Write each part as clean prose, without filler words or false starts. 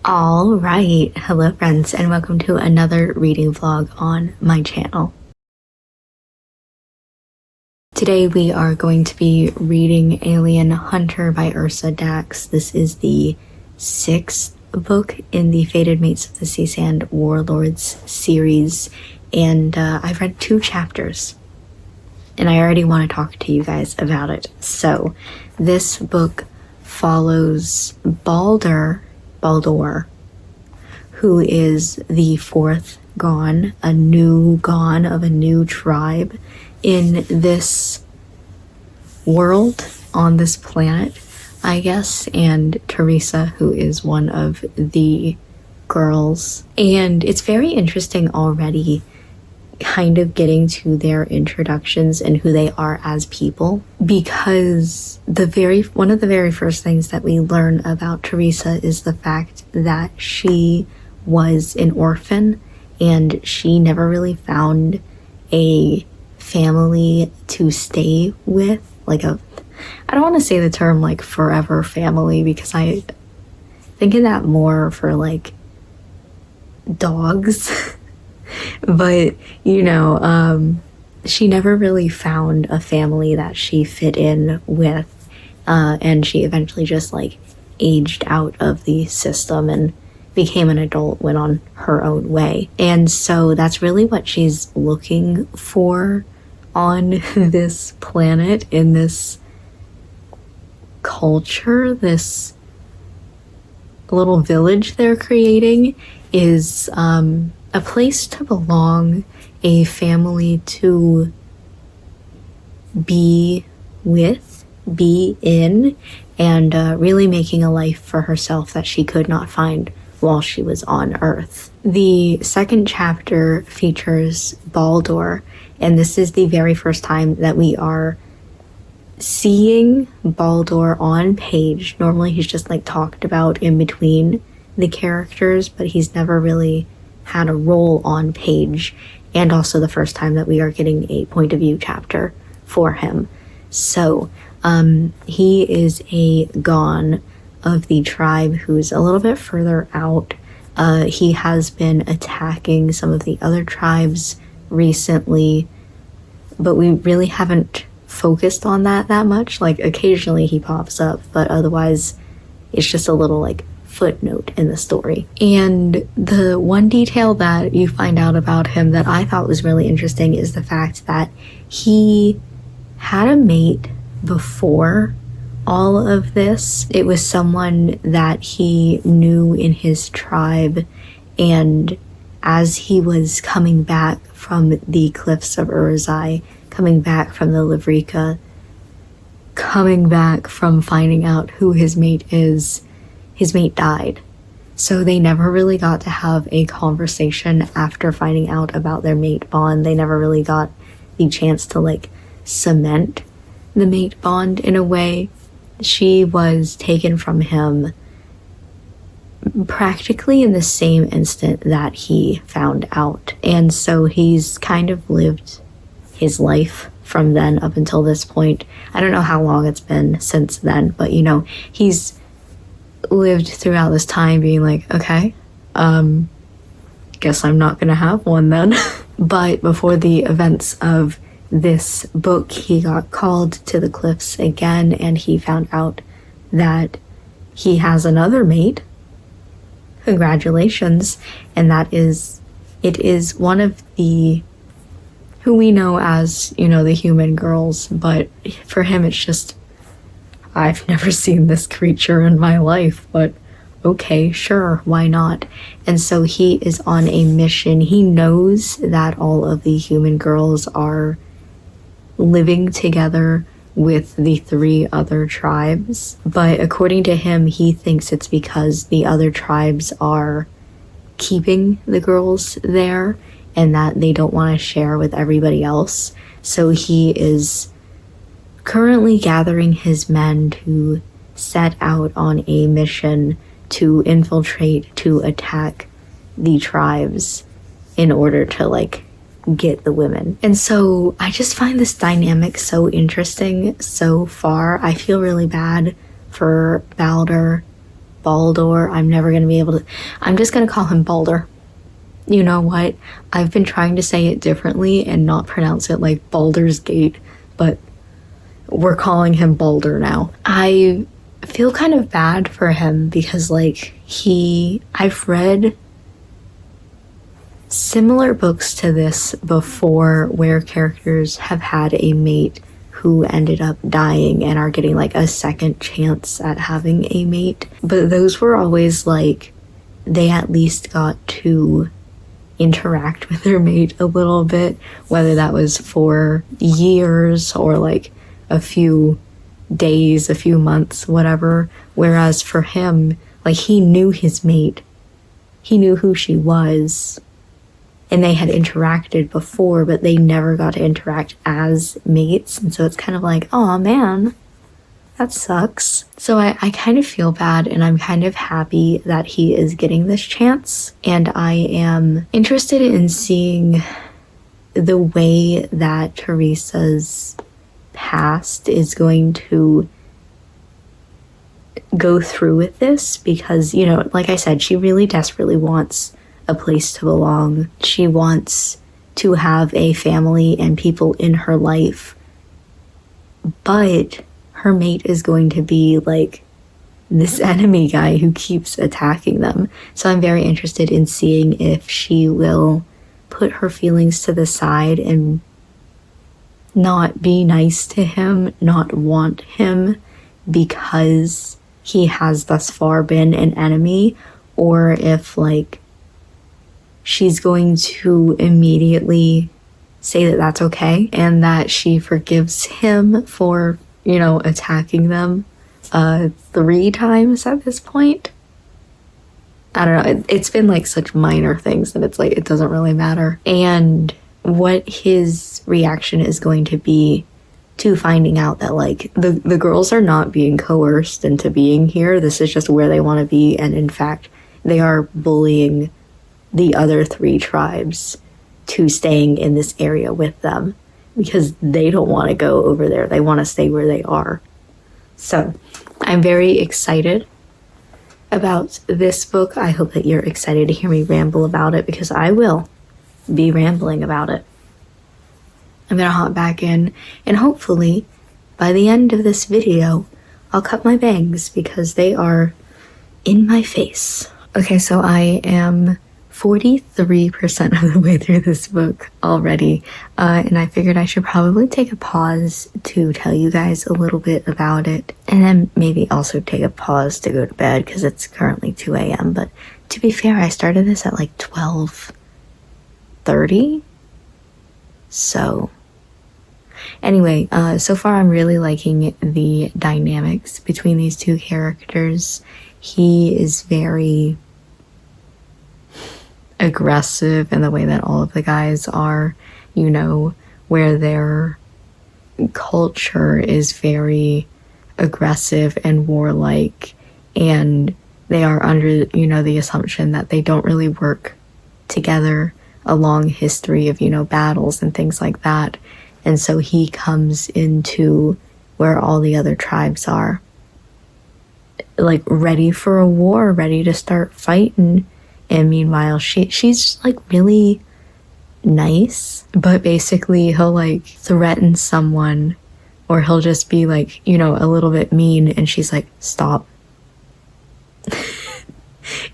All right, hello friends, and welcome to another reading vlog on my channel. Today we are going to be reading Alien Hunter by Ursa Dax. This is the 6th book in the Fated Mates of the Sea Sand Warlords series, and I've read 2 chapters, and I already want to talk to you guys about it. So, this book follows Baldor, who is the 4th Gon, a new Gon of a new tribe in this world, on this planet, I guess, and Theresa, who is one of the girls. And it's very interesting already, kind of getting to their introductions and who they are as people, because one of the very first things that we learn about Theresa is the fact that she was an orphan and she never really found a family to stay with, I don't want to say the term like forever family, because I think of that more for like dogs. But, she never really found a family that she fit in with, and she eventually just, aged out of the system and became an adult, went on her own way. And so that's really what she's looking for on this planet, in this culture, this little village they're creating, is, a place to belong, a family to be with, be in, and really making a life for herself that she could not find while she was on Earth. The 2nd chapter features Baldor, and this is the very first time that we are seeing Baldor on page. Normally he's just talked about in between the characters, but he's never really had a role on page, and also the first time that we are getting a point of view chapter for him. So he is a Gon of the tribe who's a little bit further out. He has been attacking some of the other tribes recently, but we really haven't focused on that much. Occasionally he pops up, but otherwise it's just a little footnote in the story. And the one detail that you find out about him that I thought was really interesting is the fact that he had a mate before all of this. It was someone that he knew in his tribe, and as he was coming back from the cliffs of Ursa, coming back from the Livrika, coming back from finding out who his mate is, his mate died. So they never really got to have a conversation after finding out about their mate bond. They never really got the chance to cement the mate bond in a way. She was taken from him practically in the same instant that he found out. And so he's kind of lived his life from then up until this point. I don't know how long it's been since then, but he's lived throughout this time being okay, guess I'm not gonna have one then. But before the events of this book, he got called to the cliffs again, and he found out that he has another mate. Congratulations. And it is one of the, who we know as, the human girls, but for him it's just, I've never seen this creature in my life, but okay, sure, why not? And so he is on a mission. He knows that all of the human girls are living together with the 3 other tribes, but according to him, he thinks it's because the other tribes are keeping the girls there and that they don't want to share with everybody else. So he is currently gathering his men to set out on a mission to infiltrate, to attack the tribes in order to get the women. And so I just find this dynamic so interesting so far. I feel really bad for Baldor Baldor. I'm never going to be able to... I'm just going to call him Baldor. You know what? I've been trying to say it differently and not pronounce it like Baldur's Gate, but we're calling him Baldor now. I feel kind of bad for him because, like, I've read similar books to this before where characters have had a mate who ended up dying and are getting, like, a second chance at having a mate. But those were always, like, they at least got to interact with their mate a little bit, whether that was for years or like a few days, a few months, whatever. Whereas for him, like, he knew his mate, he knew who she was, and they had interacted before, but they never got to interact as mates. And so it's kind of like, oh man, that sucks. So I kind of feel bad, and I'm kind of happy that he is getting this chance. And I am interested in seeing the way that Theresa's past is going to go through with this, because, you know, like I said, she really desperately wants a place to belong. She wants to have a family and people in her life, but her mate is going to be like this enemy guy who keeps attacking them. So I'm very interested in seeing if she will put her feelings to the side and not be nice to him, not want him because he has thus far been an enemy, or if, like, she's going to immediately say that that's okay and that she forgives him for, you know, attacking them 3 times at this point. I don't know. It's been like such minor things that it's like it doesn't really matter. And what his reaction is going to be to finding out that, like, the girls are not being coerced into being here. This is just where they want to be, and in fact, they are bullying the other 3 tribes to staying in this area with them because they don't want to go over there. They want to stay where they are. So I'm very excited about this book. I hope that you're excited to hear me ramble about it, because I will be rambling about it. I'm gonna hop back in, and hopefully by the end of this video I'll cut my bangs because they are in my face. Okay, so I am 43% of the way through this book already, and I figured I should probably take a pause to tell you guys a little bit about it, and then maybe also take a pause to go to bed because it's currently 2 a.m. But to be fair, I started this at like 12:30, so anyway, so far I'm really liking the dynamics between these 2 characters. He is very aggressive in the way that all of the guys are, you know, where their culture is very aggressive and warlike, and they are under, you know, the assumption that they don't really work together, a long history of, you know, battles and things like that. And so he comes into where all the other tribes are, like, ready for a war, ready to start fighting. And meanwhile, she's like really nice, but basically he'll like threaten someone, or he'll just be like, you know, a little bit mean, and she's like, stop.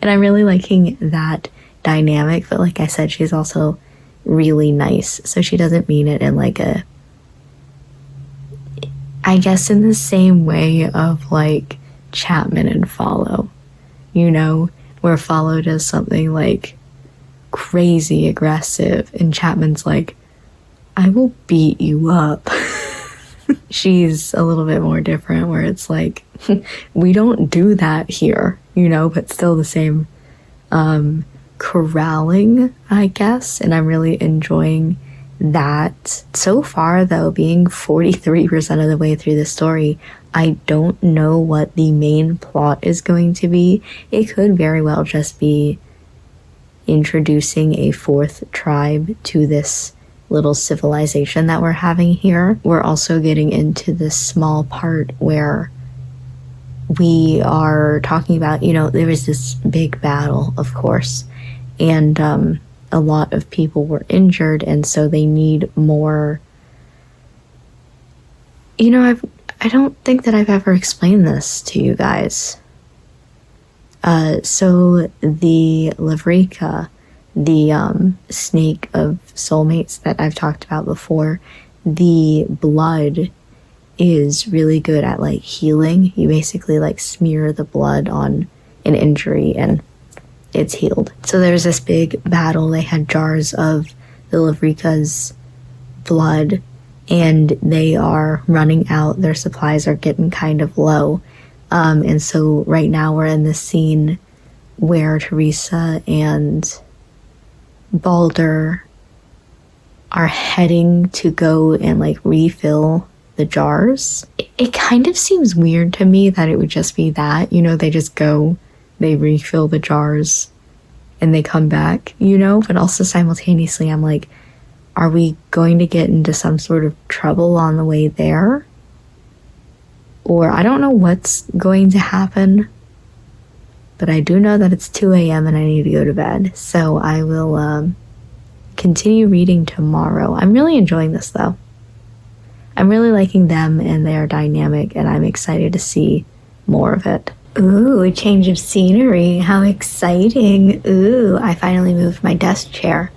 And I'm really liking that dynamic, but like I said, she's also really nice, so she doesn't mean it in like a, I guess in the same way of like Chapman and Follow, you know, where Follow does something like crazy aggressive and Chapman's like, I will beat you up. She's a little bit more different, where it's like, we don't do that here, you know, but still the same corralling, I guess. And I'm really enjoying that. So far, though, being 43% of the way through the story, I don't know what the main plot is going to be. It could very well just be introducing a 4th tribe to this little civilization that we're having here. We're also getting into this small part where we are talking about, there was this big battle, of course, and a lot of people were injured, and so they need more. I don't think that I've ever explained this to you guys. So the Lavrika, the snake of soulmates that I've talked about before, the blood is really good at like healing. You basically like smear the blood on an injury and it's healed. So there's this big battle. They had jars of the Lavrika's blood and they are running out. Their supplies are getting kind of low. And so right now we're in this scene where Theresa and Baldor are heading to go and like refill the jars. It kind of seems weird to me that it would just be that, they just go, they refill the jars and they come back, but also simultaneously I'm like, are we going to get into some sort of trouble on the way there? Or I don't know what's going to happen, but I do know that it's 2 a.m. and I need to go to bed. So I will continue reading tomorrow. I'm really enjoying this though. I'm really liking them and their dynamic, and I'm excited to see more of it. Ooh, a change of scenery. How exciting. Ooh, I finally moved my desk chair.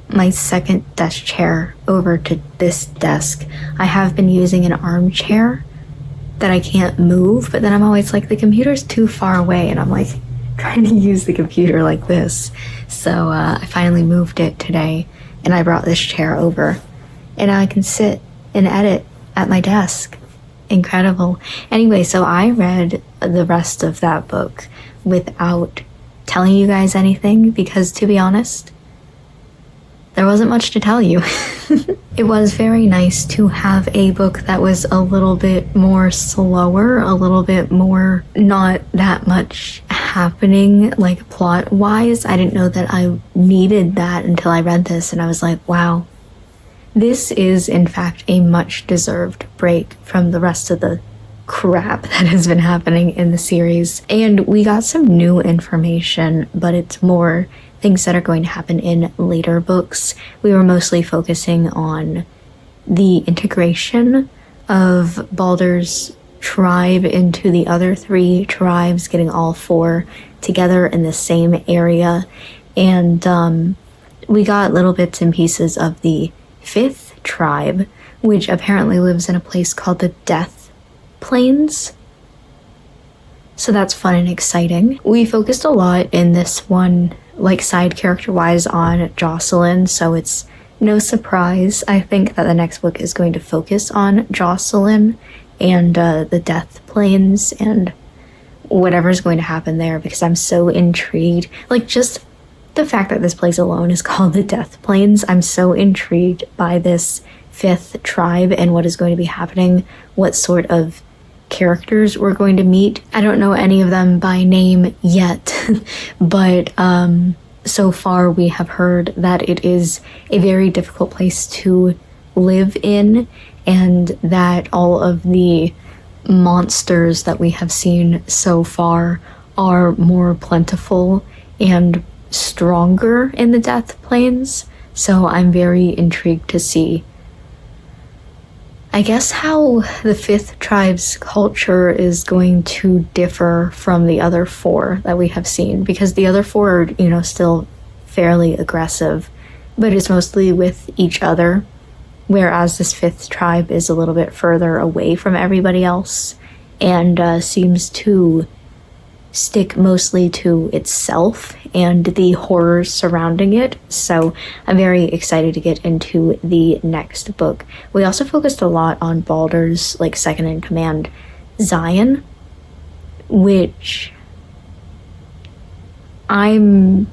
My second desk chair over to this desk. I have been using an armchair that I can't move, but then I'm always like, the computer's too far away, and I'm like trying to use the computer like this. So I finally moved it today, and I brought this chair over, and now I can sit and edit at my desk. Incredible. Anyway, so I read the rest of that book without telling you guys anything because, to be honest, there wasn't much to tell you. It was very nice to have a book that was a little bit more slower, a little bit more not that much happening, like plot-wise. I didn't know that I needed that until I read this, and I was like, wow. This is, in fact, a much-deserved break from the rest of the crap that has been happening in the series. And we got some new information, but it's more things that are going to happen in later books. We were mostly focusing on the integration of Baldur's tribe into the other 3 tribes, getting all 4 together in the same area. And we got little bits and pieces of the 5th tribe, which apparently lives in a place called the Death Plains. So that's fun and exciting. We focused a lot in this one, like side character-wise, on Jocelyn, so it's no surprise, I think, that the next book is going to focus on Jocelyn and the Death Plains and whatever's going to happen there, because I'm so intrigued. Like, just the fact that this place alone is called the Death Plains, I'm so intrigued by this 5th tribe and what is going to be happening, what sort of characters we're going to meet. I don't know any of them by name yet, but so far we have heard that it is a very difficult place to live in, and that all of the monsters that we have seen so far are more plentiful and stronger in the Death Plains. So I'm very intrigued to see, I guess, how the 5th tribe's culture is going to differ from the other 4 that we have seen, because the other 4 are, still fairly aggressive, but it's mostly with each other, whereas this 5th tribe is a little bit further away from everybody else and seems to stick mostly to itself and the horrors surrounding it. So I'm very excited to get into the next book. We also focused a lot on Baldur's second in command, Zion, which I'm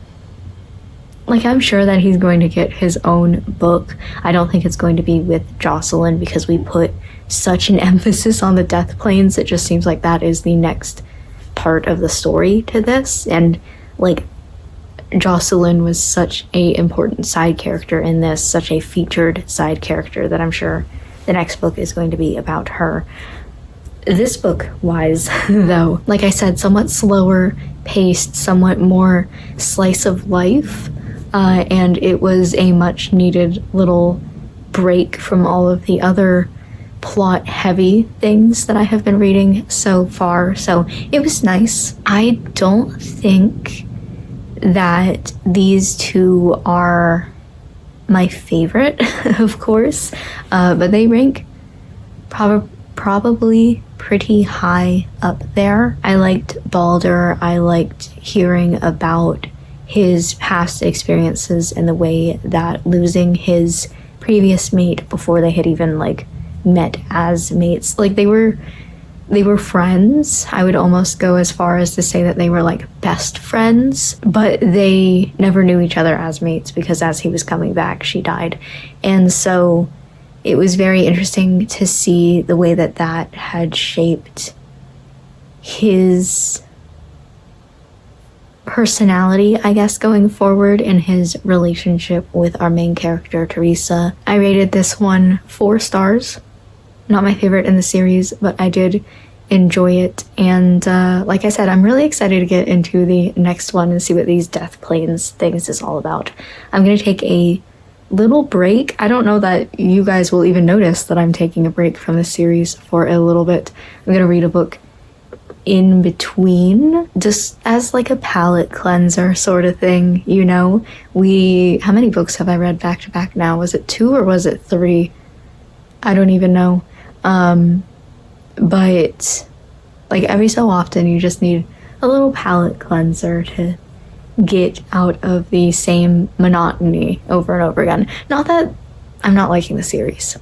sure that he's going to get his own book. I don't think it's going to be with Jocelyn, because we put such an emphasis on the Death Plains. It just seems like that is the next part of the story to this, and Jocelyn was such a important side character in this, such a featured side character, that I'm sure the next book is going to be about her. This book wise, though, like I said, somewhat slower paced, somewhat more slice of life, and it was a much needed little break from all of the other plot heavy things that I have been reading so far, so it was nice. I don't think that these two are my favorite, of course, but they rank probably pretty high up there. I liked Baldor. I liked hearing about his past experiences and the way that losing his previous mate before they had even like met as mates, like they were friends. I would almost go as far as to say that they were like best friends, but they never knew each other as mates because as he was coming back, she died. And so it was very interesting to see the way that that had shaped his personality, I guess, going forward in his relationship with our main character, Theresa. I rated this one 4 stars. Not my favorite in the series, but I did enjoy it. And like I said, I'm really excited to get into the next one and see what these death planes things is all about. I'm going to take a little break. I don't know that you guys will even notice that I'm taking a break from the series for a little bit. I'm going to read a book in between, just as like a palate cleanser sort of thing, you know. How many books have I read back to back now? Was it 2 or was it 3? I don't even know. But like every so often you just need a little palate cleanser to get out of the same monotony over and over again. Not that I'm not liking the series,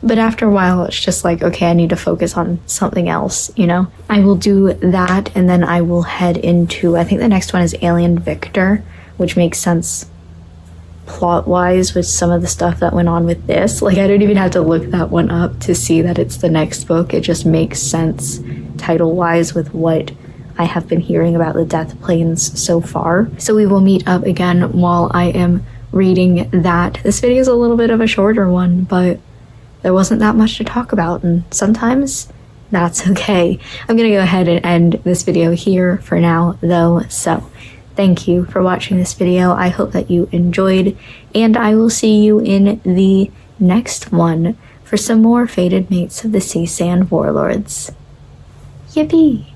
but after a while it's just like, okay, I need to focus on something else, you know? I will do that, and then I will head into, I think the next one is Alien Victor, which makes sense plot-wise with some of the stuff that went on with this. Like, I don't even have to look that one up to see that it's the next book. It just makes sense title-wise with what I have been hearing about the death planes so far. So we will meet up again while I am reading that. This video is a little bit of a shorter one, but there wasn't that much to talk about, and sometimes that's okay. I'm gonna go ahead and end this video here for now, though, so thank you for watching this video. I hope that you enjoyed, and I will see you in the next one for some more Fated Mates of the Sea Sand Warlords. Yippee!